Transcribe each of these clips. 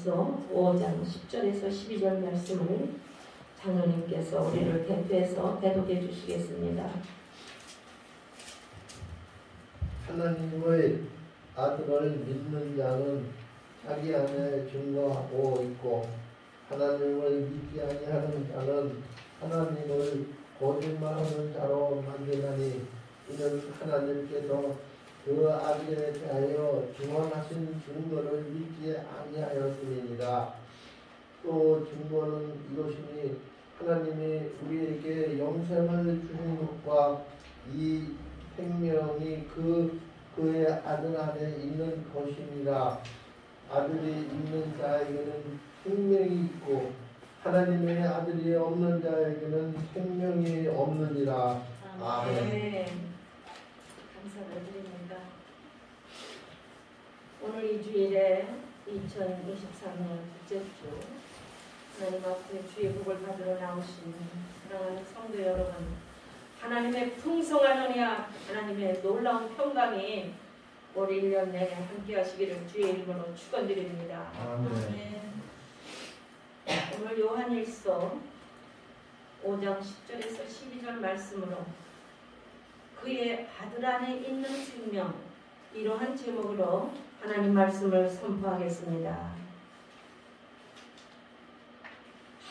요한일서 5장 10절에서 12절 말씀을 장로님께서 우리를 대표해서 대독해 주시겠습니다. 하나님의 아들을 믿는 자는 자기 안에 증거하고 있고 하나님을 믿지 아니하는 자는 하나님을 거짓말하는 자로 만드나니 이는 하나님께서 그 아들에 대하여 증언하신 증거를 믿지 아니하였음이니라. 또 증거는 이것이니 하나님이 우리에게 영생을 주신 것과 이 생명이 그의 아들 안에 있는 것이니라. 아들이 있는 자에게는 생명이 있고 하나님의 아들이 없는 자에게는 생명이 없느니라. 아멘. 감사를 드립니다. 오늘 이 주일에 2023년 둘째 주 하나님 앞에 주의 복을 받으러 나오신 사랑하는 성도 여러분, 하나님의 풍성한 언약, 하나님의 놀라운 평강이 올 1년 내내 함께 하시기를 주의 이름으로 축원드립니다. 아멘. 오늘 요한일서 5장 10절에서 12절 말씀으로 그의 아들 안에 있는 생명, 이러한 제목으로 하나님 말씀을 선포하겠습니다.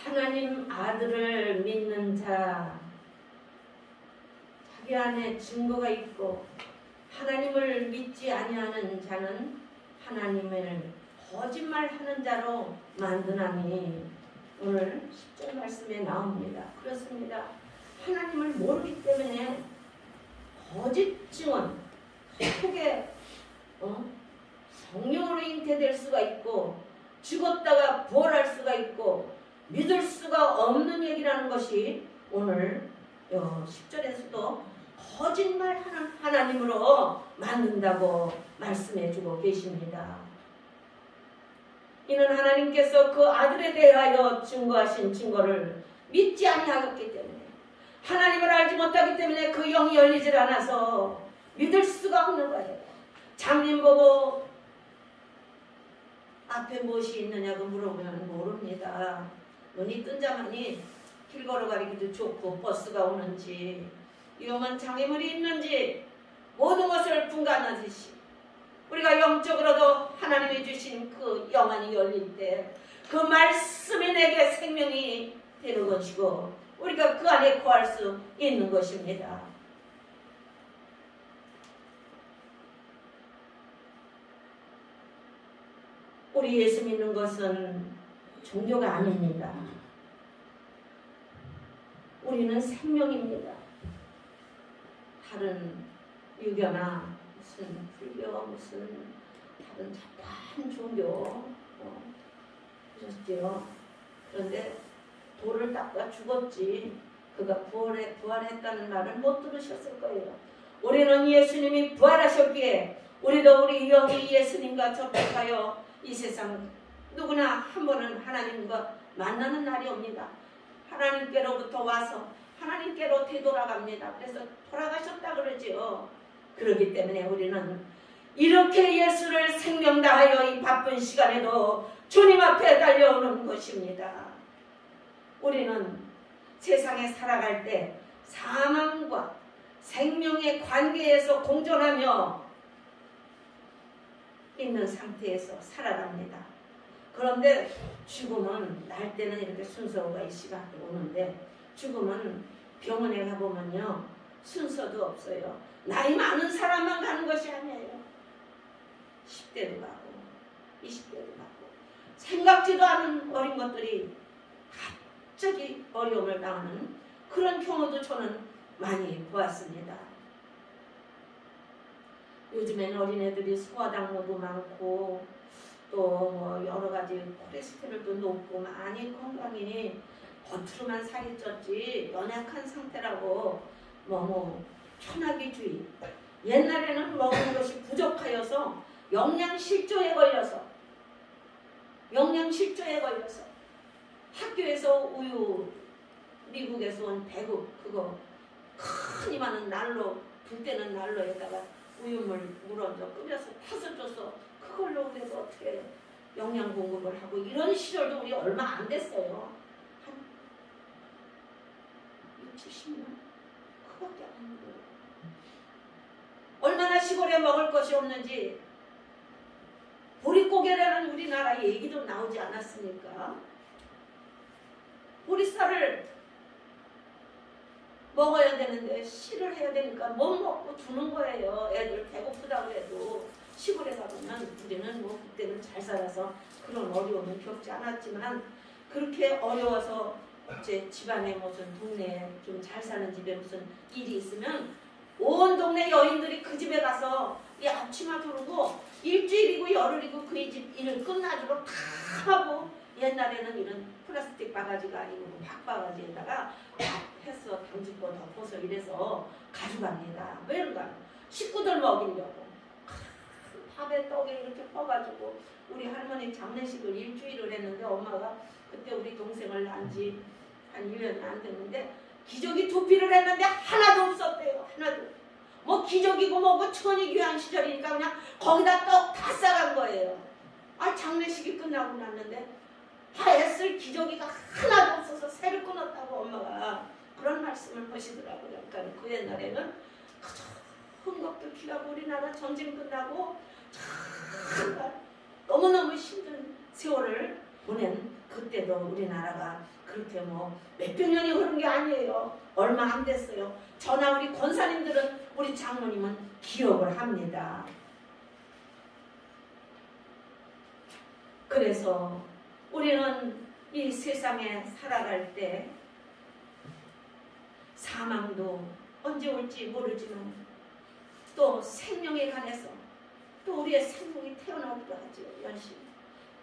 하나님 아들을 믿는 자, 자기 안에 증거가 있고 하나님을 믿지 아니하는 자는 하나님을 거짓말하는 자로 만드나니, 오늘 10절 말씀에 나옵니다. 그렇습니다. 하나님을 모르기 때문에 거짓 증언, 속에 성령으로 잉태될 수가 있고 죽었다가 부활할 수가 있고 믿을 수가 없는 얘기라는 것이 오늘 10절에서도 거짓말하는 하나님으로 만든다고 말씀해주고 계십니다. 이는 하나님께서 그 아들에 대하여 증거하신 증거를 믿지 아니하였기 때문에, 하나님을 알지 못하기 때문에 그 영이 열리질 않아서 믿을 수가 없는 거예요. 장님 보고 앞에 무엇이 있느냐고 물어보면 모릅니다. 눈이 뜬 자만이 길 걸어가기도 좋고 버스가 오는지 위험한 장애물이 있는지 모든 것을 분간하듯이 우리가 영적으로도 하나님이 주신 그 영안이 열릴 때 그 말씀이 내게 생명이 되는 것이고 우리가 그 안에 거할 수 있는 것입니다. 우리 예수 믿는 것은 종교가 아닙니다. 우리는 생명입니다. 다른 유교나 무슨 불교, 무슨 다른 잡다한 종교 그러셨죠. 그런데 돌을 닦아 죽었지 그가 부활했다는 말을 못 들으셨을 거예요. 우리는 예수님이 부활하셨기에 우리도 우리 영이 예수님과 접촉하여 이 세상 누구나 한 번은 하나님과 만나는 날이 옵니다. 하나님께로부터 와서 하나님께로 되돌아갑니다. 그래서 돌아가셨다 그러지요. 그렇기 때문에 우리는 이렇게 예수를 생명 다하여 이 바쁜 시간에도 주님 앞에 달려오는 것입니다. 우리는 세상에 살아갈 때 사망과 생명의 관계에서 공존하며 있는 상태에서 살아갑니다. 그런데 죽음은 날 때는 이렇게 순서가 이 시간에 오는데 죽음은 병원에 가보면요 순서도 없어요. 나이 많은 사람만 가는 것이 아니에요. 10대도 가고 20대도 가고 생각지도 않은 어린 것들이 갑자기 어려움을 당하는 그런 경우도 저는 많이 보았습니다. 요즘에는 어린애들이 소아당뇨도 많고 또 뭐 여러 가지 콜레스테롤도 높고 많이 건강이 겉으로만 살이 쪘지 연약한 상태라고 편하기주의. 옛날에는 먹는 것이 부족하여서 영양실조에 걸려서 학교에서 우유 미국에서 온 배국 그거 큰 이만한 난로 불 때는 난로에다가 우유물 물 얹어 끓여서 타서 줘서 그걸로 그래서 어떻게 영양 공급을 하고 이런 시절도 우리 얼마 안 됐어요. 한 60, 70년? 그밖에 안 돼요. 얼마나 시골에 먹을 것이 없는지 보릿고개라는 우리나라 얘기도 나오지 않았습니까? 보리쌀을 먹어야 되는데 씨를 해야 되니까 못 먹고 두는 거예요. 애들 배고프다고 해도. 시골에 가보면 우리는 뭐 그때는 잘 살아서 그런 어려움은 겪지 않았지만 그렇게 어려워서 제 집안에 무슨 동네에 좀 잘 사는 집에 무슨 일이 있으면 온 동네 여인들이 그 집에 가서 이 앞치마 두르고 일주일이고 열흘이고 그 집 일을 끝나도록 다 하고 옛날에는 이런 플라스틱 바가지가 아니고 박바가지에다가 밥 해서 당직고 덮어서 이래서 가져갑니다. 왜 그런가? 식구들 먹이려고. 밥에 떡에 이렇게 퍼가지고 우리 할머니 장례식을 일주일을 했는데 엄마가 그때 우리 동생을 낳은 지 한 1년 안 됐는데 기저귀 2피를 했는데 하나도 없었대요. 하나도. 뭐 기저귀고 뭐고 천이 귀한 시절이니까 그냥 거기다 떡 다 싸간 거예요. 아 장례식이 끝나고 났는데 하였을 기저귀가 하나도 없어서 새를 끊었다고 엄마가 그런 말씀을 하시더라고요. 그러니까 그 옛날에는 그저 흥겁도 기가고 우리나라 전쟁 끝나고 정말 너무너무 힘든 세월을 보낸 그때도 우리나라가 그렇게 뭐 몇백 년이 흐른 게 아니에요. 얼마 안 됐어요. 저나 우리 권사님들은 우리 장모님은 기억을 합니다. 그래서 우리는 이 세상에 살아갈 때 사망도 언제 올지 모르지만 또 생명에 관해서 또 우리의 생명이 태어나기도 하죠. 열심히.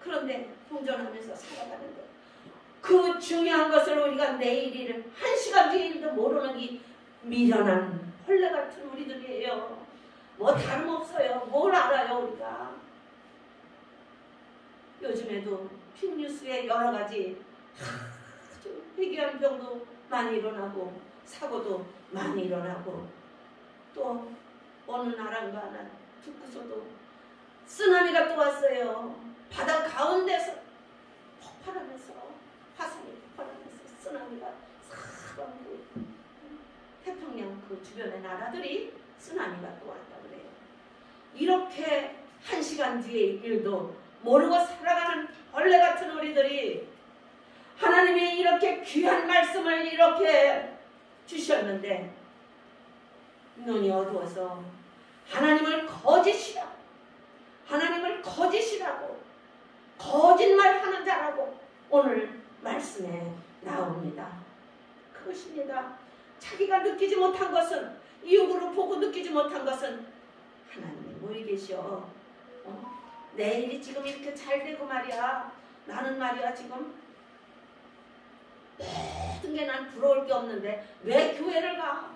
그런데 공존하면서 살아가는데 그 중요한 것을 우리가 내일을 한 시간 뒤에 일도 모르는 이 미련한 벌레 같은 우리들이에요. 뭐 다름없어요. 뭘 알아요 우리가. 요즘에도 픽뉴스에 여러 가지 아주 희귀한 병도 많이 일어나고 사고도 많이 일어나고 또 어느 나라인가 하나 듣고서도 쓰나미가 또 왔어요. 바다 가운데서 폭발하면서 화산이 폭발하면서 쓰나미가 싹 태평양 그 주변의 나라들이 쓰나미가 또 왔다 그래요. 이렇게 한 시간 뒤의 일도 모르고 살아가는 벌레 같은 우리들이 하나님이 이렇게 귀한 말씀을 이렇게 주셨는데 눈이 어두워서 하나님을 거짓이라고 하나님을 거짓이라고 거짓말하는 자라고 오늘 말씀에 나옵니다. 그것입니다. 자기가 느끼지 못한 것은 이욕으로 보고 느끼지 못한 것은 하나님이 모이 계셔. 내 일이 지금 이렇게 잘 되고 말이야. 나는 말이야 지금 모든 게 난 부러울 게 없는데 왜 교회를 가?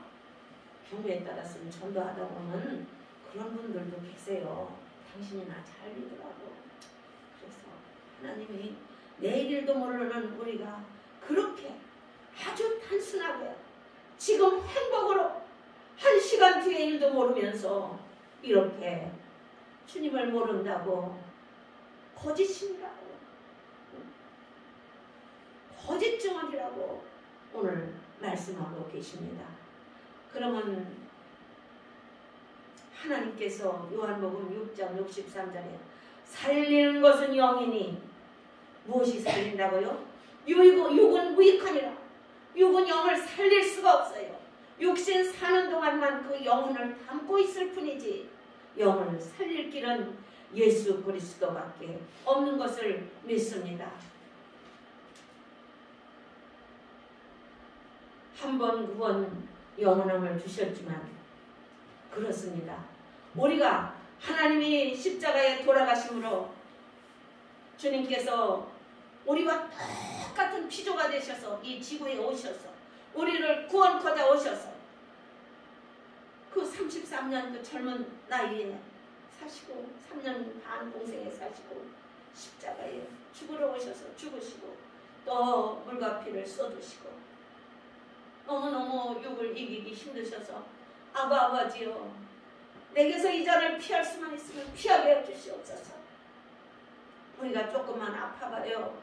경우에 따라서는 전도하다 보면 그런 분들도 계세요. 당신이나 잘 믿으라고. 그래서 하나님이 내일 일도 모르는 우리가 그렇게 아주 단순하게 지금 행복으로 한 시간 뒤의 일도 모르면서 이렇게 주님을 모른다고 거짓이라고 거짓증언이라고 오늘 말씀하고 계십니다. 그러면 하나님께서 요한복음 6장 63절에 살리는 것은 영이니 무엇이 살린다고요? 육은 무익하니라. 육은 영을 살릴 수가 없어요. 육신 사는 동안만 그 영혼을 담고 있을 뿐이지 영을 살릴 길은 예수 그리스도밖에 없는 것을 믿습니다. 한 번 구원 영원함을 주셨지만 그렇습니다. 우리가 하나님이 십자가에 돌아가심으로 주님께서 우리와 똑같은 피조가 되셔서 이 지구에 오셔서 우리를 구원코자 오셔서 그 33년 그 젊은 나이에 사시고 3년 반 동생에 사시고 십자가에 죽으러 오셔서 죽으시고 또 물과 피를 쏟으시고 너무너무 육을 이기기 힘드셔서 아버지요 내게서 이 잔을 피할 수만 있으면 피하게 해주시옵소서. 우리가 조금만 아파봐요.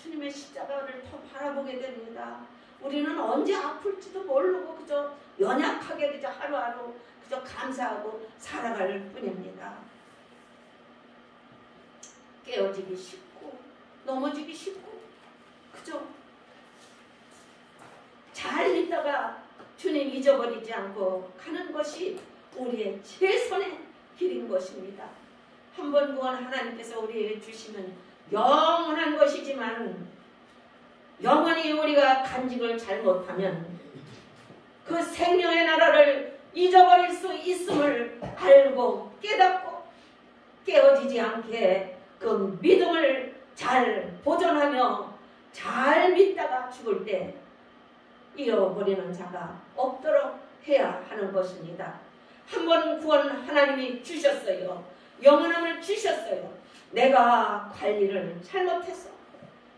주님의 십자가를 더 바라보게 됩니다. 우리는 언제 아플지도 모르고 그저 연약하게 그저 하루하루 그저 감사하고 살아갈 뿐입니다. 깨어지기 쉽고 넘어지기 쉽고 그저 잘 있다가 주님 잊어버리지 않고 가는 것이 우리의 최선의 길인 것입니다. 한 번 구원 하나님께서 우리에게 주시면 영원한 것이지만 영원히 우리가 간직을 잘못하면 그 생명의 나라를 잊어버릴 수 있음을 알고 깨닫고 깨어지지 않게 그 믿음을 잘 보존하며 잘 믿다가 죽을 때 잃어버리는 자가 없도록 해야 하는 것입니다. 한 번 구원 하나님이 주셨어요. 영원함을 주셨어요. 내가 관리를 잘못했어.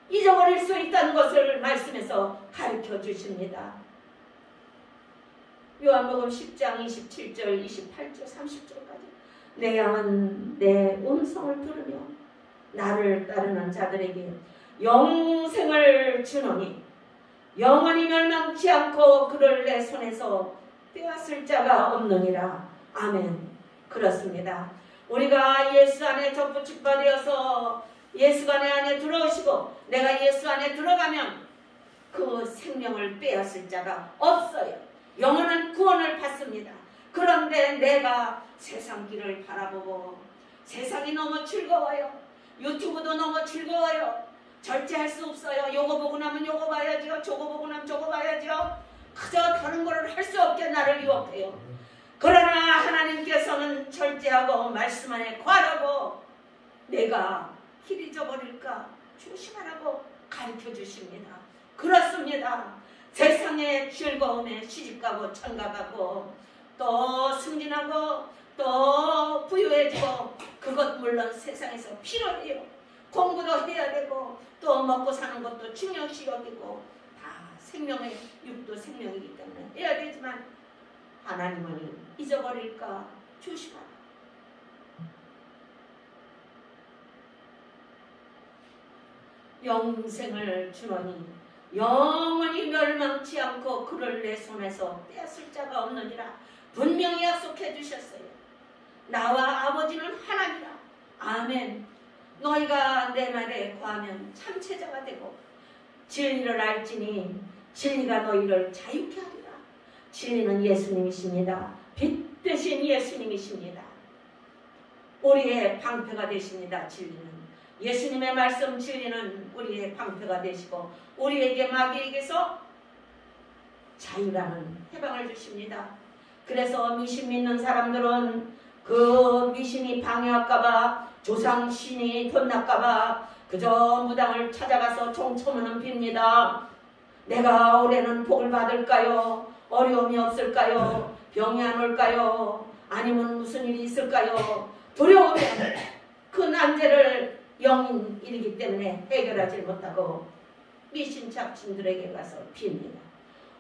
잊어버릴 수 있다는 것을 말씀에서 가르쳐 주십니다. 요한복음 10장 27절, 28절, 30절까지 내 양은 내 음성을 들으며 나를 따르는 자들에게 영생을 주노니 영원히 멸망치 않고 그를 내 손에서 빼앗을 자가 없느니라. 아멘. 그렇습니다. 우리가 예수 안에 접붙임바 되어서 예수가 내 안에 들어오시고 내가 예수 안에 들어가면 그 생명을 빼앗을 자가 없어요. 영원한 구원을 받습니다. 그런데 내가 세상 길을 바라보고 세상이 너무 즐거워요. 유튜브도 너무 즐거워요. 절제할 수 없어요. 요거 보고 나면 요거 봐야지요. 저거 보고 나면 저거 봐야지요. 그저 다른 거를 할 수 없게 나를 유혹해요. 그러나 하나님께서는 절제하고 말씀 안에 과하고 내가 길 잊어버릴까 조심하라고 가르쳐 주십니다. 그렇습니다. 세상의 즐거움에 시집가고 장가가고 또 승진하고 또 부유해지고 그것 물론 세상에서 필요해요. 공부도 해야 되고 또 먹고 사는 것도 중요시 여기고 다 생명의 육도 생명이기 때문에 해야 되지만 하나님을 잊어버릴까 조심하라. 영생을 주노니 영원히 멸망치 않고 그를 내 손에서 빼앗을 자가 없느니라. 분명히 약속해 주셨어요. 나와 아버지는 하나니라. 아멘. 너희가 내 말에 거하면 참체자가 되고 진리를 알지니 진리가 너희를 자유케 하리라. 진리는 예수님이십니다. 빛 대신 예수님이십니다. 우리의 방패가 되십니다. 진리는 예수님의 말씀 진리는 우리의 방패가 되시고 우리에게 마귀에게서 자유라는 해방을 주십니다. 그래서 미신 믿는 사람들은 그 미신이 방해할까봐 조상신이 덧날까봐 그저 무당을 찾아가서 총처문은 빕니다. 내가 올해는 복을 받을까요? 어려움이 없을까요? 병이 안 올까요? 아니면 무슨 일이 있을까요? 두려우면 그 난제를 영인이기 때문에 해결하지 못하고 미신 잡신들에게 가서 빕니다.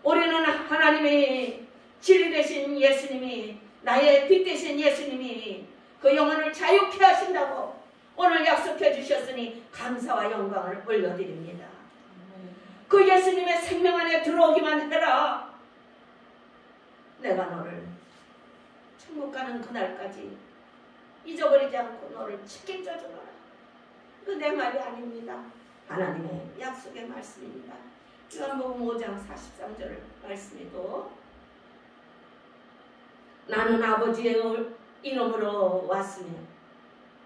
우리는 하나님이 진리 되신 예수님이 나의 빛 되신 예수님이 그 영혼을 자유케 하신다고 오늘 약속해 주셨으니 감사와 영광을 올려드립니다. 그 예수님의 생명 안에 들어오기만 해라. 내가 너를 천국 가는 그날까지 잊어버리지 않고 너를 책임져 주노라. 그 내 말이 아닙니다. 하나님의 약속의 말씀입니다. 요한복음 5장 43절 말씀에도 나는 아버지의 이름으로 왔으며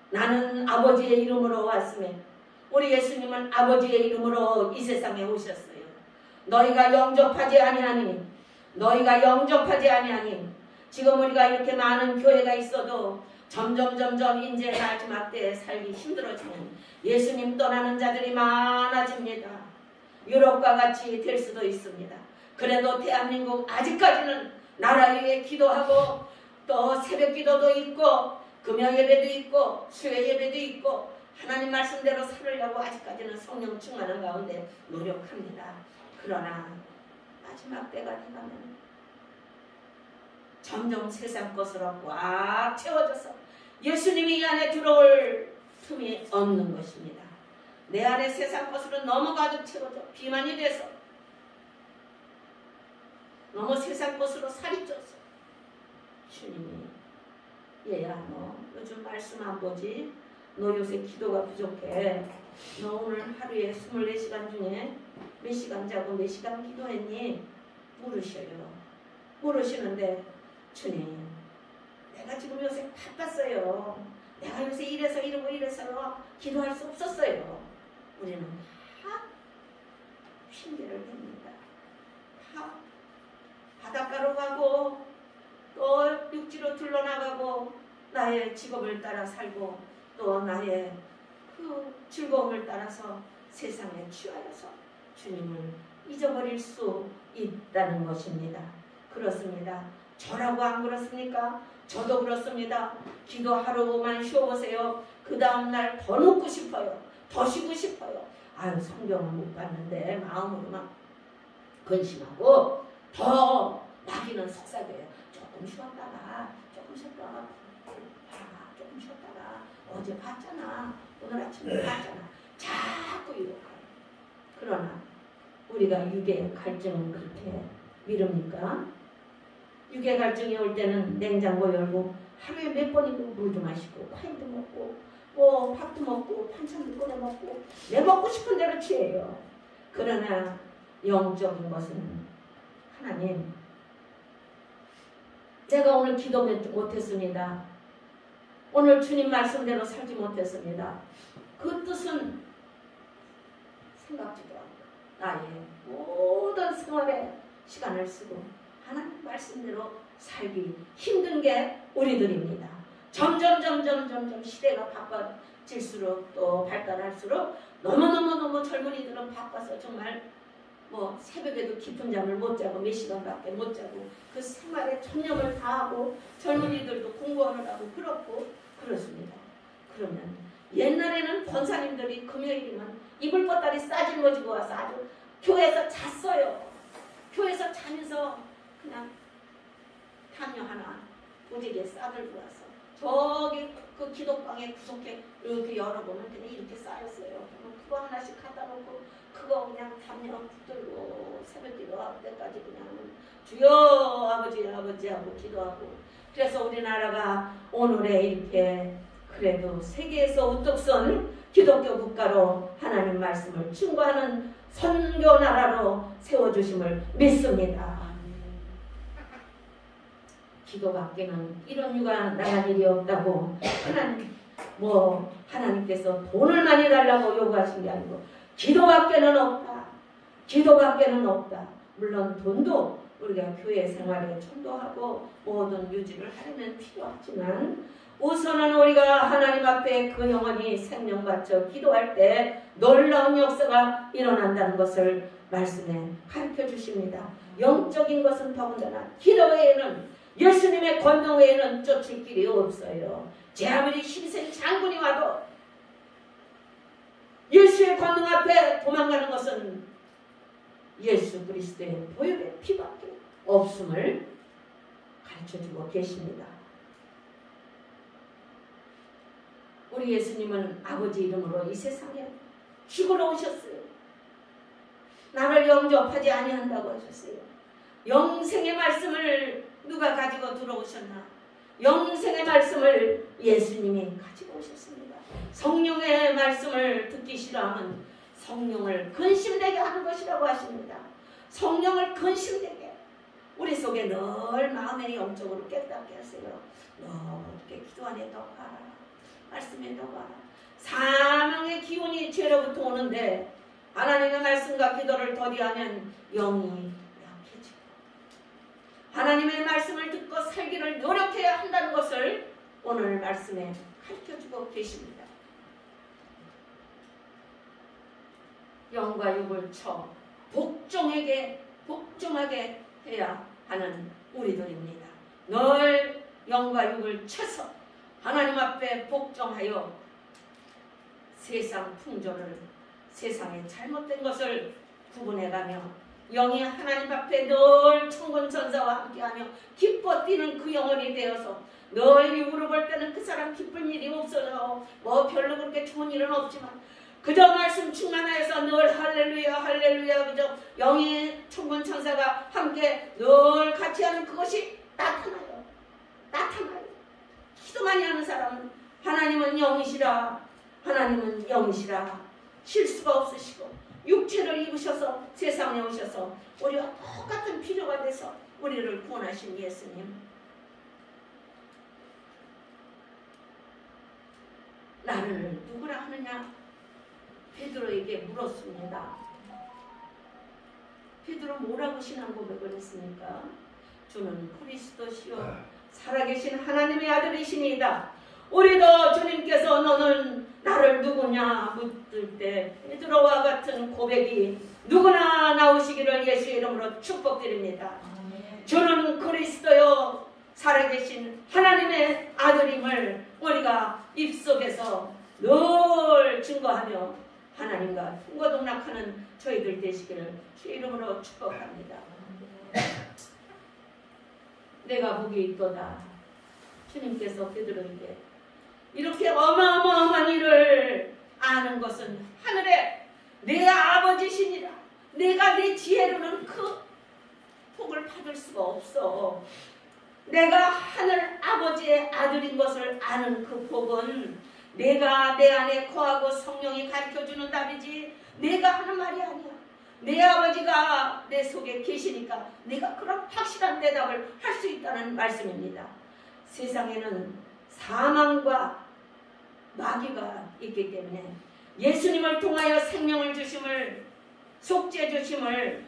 나는 아버지의 이름으로 왔으며 우리 예수님은 아버지의 이름으로 이 세상에 오셨어요. 너희가 영접하지 아니하니 너희가 영접하지 아니하니 지금 우리가 이렇게 많은 교회가 있어도 점점 이제 마지막 때에 살기 힘들어지면 예수님 떠나는 자들이 많아집니다. 유럽과 같이 될 수도 있습니다. 그래도 대한민국 아직까지는 나라 위에 기도하고 또 새벽 기도도 있고 금요 예배도 있고 수요 예배도 있고 하나님 말씀대로 살으려고 아직까지는 성령 충만한 가운데 노력합니다. 그러나 마지막 때가 되면 점점 세상 것으로 꽉 채워져서 예수님이 이 안에 들어올 틈이 없는 것입니다. 내 안에 세상 것으로 너무 가득 채워져 비만이 돼서 너무 세상 것으로 살이 쪄서 주님이 얘야 너 요즘 말씀 안 보지? 너 요새 기도가 부족해. 너 오늘 하루에 24시간 중에 몇 시간 자고 몇 시간 기도했니? 물으셔요. 물으시는데 주님 내가 지금 요새 바빴어요. 내가 요새 이래서 이러고 이래서 기도할 수 없었어요. 우리는 다 핑계를 댑니다. 다 바닷가로 가고 또 육지로 둘러나가고 나의 직업을 따라 살고 또 나의 그 즐거움을 따라서 세상에 취하여서 주님을 잊어버릴 수 있다는 것입니다. 그렇습니다. 저라고 안 그렇습니까? 저도 그렇습니다. 기도하루만 쉬어보세요. 그 다음날 더 눕고 싶어요. 더 쉬고 싶어요. 아유 성경은 못 봤는데 마음으로만 근심하고 더 마귀는 속삭여요. 조금 쉬었다가 조금 쉬었다가 조금 쉬었다가 어제 봤잖아. 오늘 아침에 봤잖아. 자꾸 유혹해요. 그러나 우리가 육의 갈증은 그렇게 미룹니까? 육의 갈증이 올 때는 냉장고 열고 하루에 몇 번이고 물도 마시고 과일도 먹고 뭐 밥도 먹고 반찬도 꺼내 먹고 내 먹고 싶은 대로 취해요. 그러나 영적인 것은 하나님 제가 오늘 기도 못했습니다. 오늘 주님 말씀대로 살지 못했습니다. 그 뜻은 생각지도 않고 나의 모든 생활에 시간을 쓰고 하나님 말씀대로 살기 힘든 게 우리들입니다. 점점 시대가 바빠질수록 또 발달할수록 너무 젊은이들은 바빠서 정말 뭐 새벽에도 깊은 잠을 못 자고 몇 시간밖에 못 자고 그 생활에 전념을 다하고 젊은이들도 공부하느라고 그렇고 그렇습니다. 그러면 옛날에는 권사님들이 금요일이면 이불 뻗다리 싸질머지고 와서 아주 교회에서 잤어요. 교회에서 자면서 그냥 담요 하나 도지게 싸들고 와서 저기 그 기독방에 구석에 이렇게 열어보면 그냥 이렇게 쌓였어요. 그거 하나씩 갖다 놓고 그거 그냥 담요 붙들고 새벽 기도할 때까지 그냥 주여 아버지 하고 기도하고 그래서 우리나라가 오늘에 이렇게 그래도 세계에서 우뚝 선 기독교 국가로 하나님 말씀을 증거하는 선교 나라로 세워주심을 믿습니다. 기도 밖에는 이런 유가 나갈 일이 없다고 하나님께서 돈을 많이 달라고 요구하신 게 아니고 기도 밖에는 없다. 기도 밖에는 없다. 물론 돈도 우리가 교회 생활에 전도하고 모든 유지를 하려면 필요하지만 우선은 우리가 하나님 앞에 그 영혼이 생명 바쳐 기도할 때 놀라운 역사가 일어난다는 것을 말씀에 가르쳐 주십니다. 영적인 것은 더군다나 기도 외에는 예수님의 권능 외에는 쫓을 길이 없어요. 제 아무리 힘센 장군이 와도 예수의 권능 앞에 도망가는 것은 예수 그리스도의 보혈의 피밖에 없음을 가르쳐주고 계십니다. 우리 예수님은 아버지 이름으로 이 세상에 죽으러 오셨어요. 나를 영접하지 아니한다고 하셨어요. 영생의 말씀을 누가 가지고 들어오셨나? 영생의 말씀을 예수님이 가지고 오셨습니다. 성령의 말씀을 듣기 싫어하면 성령을 근심되게 하는 것이라고 하십니다. 성령을 근심되게 우리 속에 늘 마음의 영적으로 깨닫게 하세요. 너 어떻게 기도 안에 더 가라. 말씀에 더 가라. 사명의 기운이 죄로부터 오는데 하나님의 말씀과 기도를 더디하면 영이 약해지고 하나님의 말씀을 듣고 살기를 노력해야 한다는 것을 오늘 말씀에 가르쳐주고 계십니다. 영과 육을 쳐 복종하게 해야 하는 우리들입니다. 늘 영과 육을 쳐서 하나님 앞에 복종하여 세상 풍조를 세상의 잘못된 것을 구분해가며 영이 하나님 앞에 늘 천군 천사와 함께하며 기뻐 뛰는 그 영혼이 되어서 늘 육으로 볼 때는 그 사람 기쁜 일이 없어요. 뭐 별로 그렇게 좋은 일은 없지만 그저 말씀 충만하여서 늘 할렐루야 할렐루야 그저 영의 천군 천사가 함께 늘 같이 하는 그것이 나타나요. 기도 많이 하는 사람은 하나님은 영이시라, 하나님은 영이시라, 실수가 없으시고 육체를 입으셔서 세상에 오셔서 우리와 똑같은 필요가 돼서 우리를 구원하신 예수님, 나를 누구라 하느냐? 베드로에게 물었습니다. 베드로 뭐라고 신앙 고백을 했습니까? 주는 그리스도시요 살아계신 하나님의 아들이시니이다. 우리도 주님께서 너는 나를 누구냐 묻을 때 베드로와 같은 고백이 누구나 나오시기를 예수의 이름으로 축복드립니다. 주는 그리스도요 살아계신 하나님의 아들임을 우리가 입속에서 늘 증거하며 하나님과 통과동락하는 저희들 되시기를 주의 이름으로 축복합니다. 내가 복이 있도다. 주님께서 베드로에게 이렇게 어마어마한 일을 아는 것은 하늘에 내 아버지시니라. 내가 내 지혜로는 그 복을 받을 수가 없어. 내가 하늘 아버지의 아들인 것을 아는 그 복은 내가 내 안에 거하고 성령이 가르쳐주는 답이지 내가 하는 말이 아니야. 내 아버지가 내 속에 계시니까 내가 그런 확실한 대답을 할 수 있다는 말씀입니다. 세상에는 사망과 마귀가 있기 때문에 예수님을 통하여 생명을 주심을, 속죄 주심을,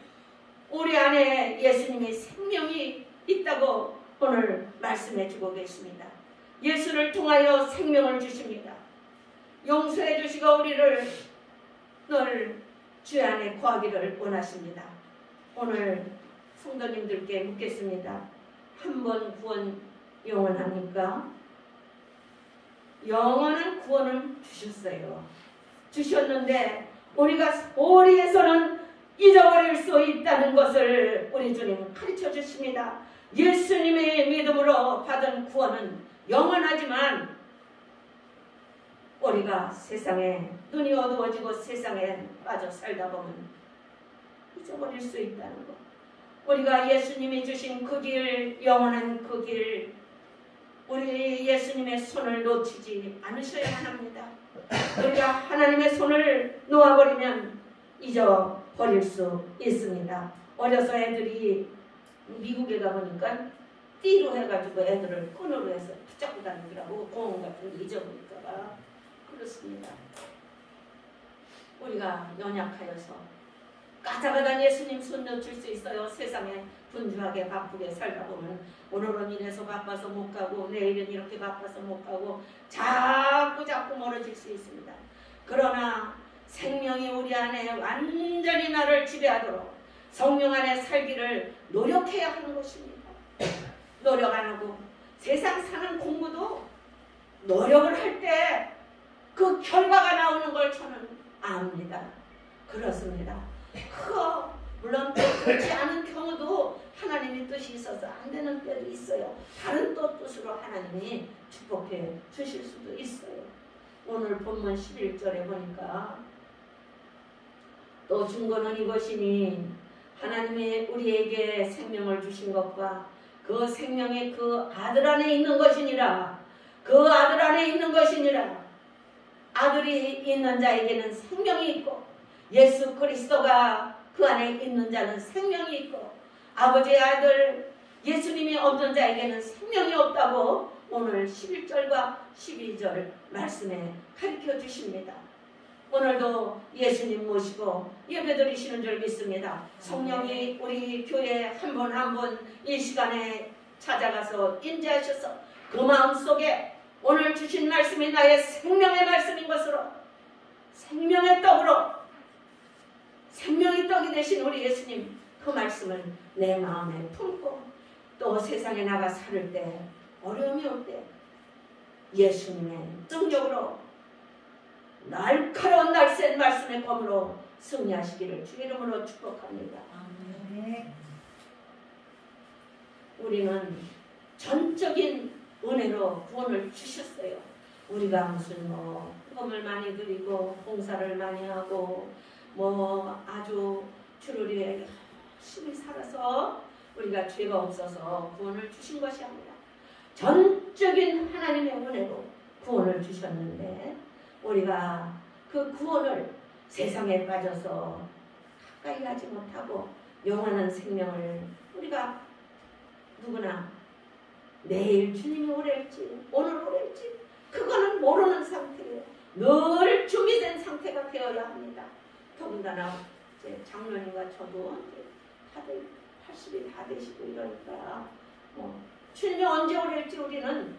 우리 안에 예수님의 생명이 있다고 오늘 말씀해 주고 계십니다. 예수를 통하여 생명을 주십니다. 용서해 주시고 우리를 늘 주 안에 거하기를 원하십니다. 오늘 성도님들께 묻겠습니다. 한 번 구원 영원합니까? 영원한 구원을 주셨어요. 주셨는데 우리가 오리에서는 잊어버릴 수 있다는 것을 우리 주님 가르쳐 주십니다. 예수님의 믿음으로 받은 구원은 영원하지만 우리가 세상에 눈이 어두워지고 세상에 빠져 살다 보면 잊어버릴 수 있다는 것. 우리가 예수님이 주신 그 길, 영원한 그 길, 우리 예수님의 손을 놓치지 않으셔야만 합니다. 우리가 하나님의 손을 놓아버리면 잊어버릴 수 있습니다. 어려서 애들이 미국에 가보니까 띠로 해가지고 애들을 끈으로 해서 붙잡고 다니더라고. 공원 같은 데 잊어버릴까봐. 그렇습니다. 우리가 연약하여서 까다가단 예수님 손 놓칠 수 있어요. 세상에 분주하게 바쁘게 살다 보면 오늘은 이래서 바빠서 못 가고 내일은 이렇게 바빠서 못 가고 자꾸 멀어질 수 있습니다. 그러나 생명이 우리 안에 완전히 나를 지배하도록 성령 안에 살기를 노력해야 하는 것입니다. 노력 안 하고 세상 사는 공부도 노력을 할 때 그 결과가 나오는 걸 저는 압니다. 그렇습니다. 물론 그렇지 않은 경우도 하나님의 뜻이 있어서 안 되는 때도 있어요. 다른 또 뜻으로 하나님이 축복해 주실 수도 있어요. 오늘 본문 11절에 보니까 또 증거는 이것이니 하나님이 우리에게 생명을 주신 것과 그 생명이 그 아들 안에 있는 것이니라. 그 아들 안에 있는 것이니라. 아들이 있는 자에게는 생명이 있고 예수 그리스도가 그 안에 있는 자는 생명이 있고 아버지의 아들 예수님이 없는 자에게는 생명이 없다고 오늘 11절과 12절 말씀에 가르쳐 주십니다. 오늘도 예수님 모시고 예배드리시는 줄 믿습니다. 성령이 우리 교회 한 분 한 분 이 시간에 찾아가서 인지하셔서 그 마음속에 오늘 주신 말씀이 나의 생명의 말씀인 것으로 생명의 떡으로 생명의 떡이 되신 우리 예수님 그 말씀을 내 마음에 품고 또 세상에 나가 살을 때 어려움이 올 때 예수님의 능력으로 날카로운 날쌘 말씀의 검으로 승리하시기를 주 이름으로 축복합니다. 우리는 전적인 은혜로 구원을 주셨어요. 우리가 무슨 뭐 헌금을 많이 드리고 봉사를 많이 하고 뭐 아주 주를 위해 열심히 살아서 우리가 죄가 없어서 구원을 주신 것이 아니라 전적인 하나님의 은혜로 구원을 주셨는데 우리가 그 구원을 세상에 빠져서 가까이 가지 못하고 영원한 생명을 우리가 누구나 내일 주님이 오랄지 오늘 오랄지 그거는 모르는 상태예요. 늘 준비된 상태가 되어야 합니다. 더군다나 이제 장로님과 저도 이제 다들 80이 다 되시고 이러니까 주님이 언제 오랄지 우리는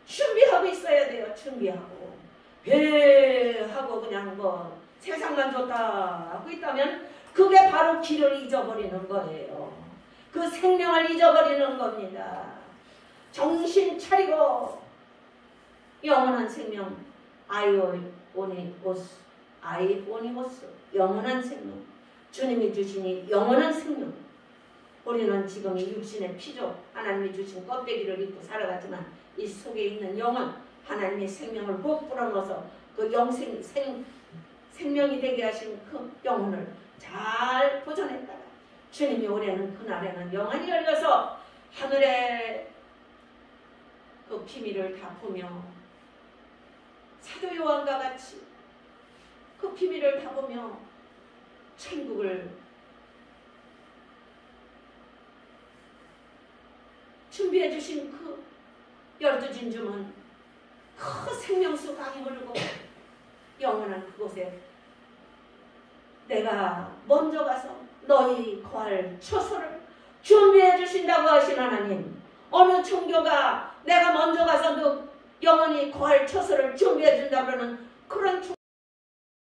준비하고 있어야 돼요. 준비하고 하고 그냥 뭐 세상만 좋다 하고 있다면 그게 바로 길을 잊어버리는 거예요. 그 생명을 잊어버리는 겁니다. 정신 차리고 영원한 생명 아이오니오스 영원한 생명 주님이 주시니 영원한 생명 우리는 지금 이 육신의 피조 하나님이 주신 껍데기를 입고 살아가지만 이 속에 있는 영혼 하나님의 생명을 못 불어넣어서 그 생명이 되게 하신 그 영혼을 잘 보존했다가 주님이 오려는 그날에는 영안이 열려서 하늘의 그 비밀을 다 보며 사도 요한과 같이 그 비밀을 다 보며 천국을 준비해 주신 그 12진주문 그 생명수 강이 흐르고 영원한 그곳에 내가 먼저 가서 너희 거할 처소를 준비해 주신다고 하신 하나님, 어느 종교가 내가 먼저 가서 너 영원히 거할 처소를 준비해 준다고 하는 그런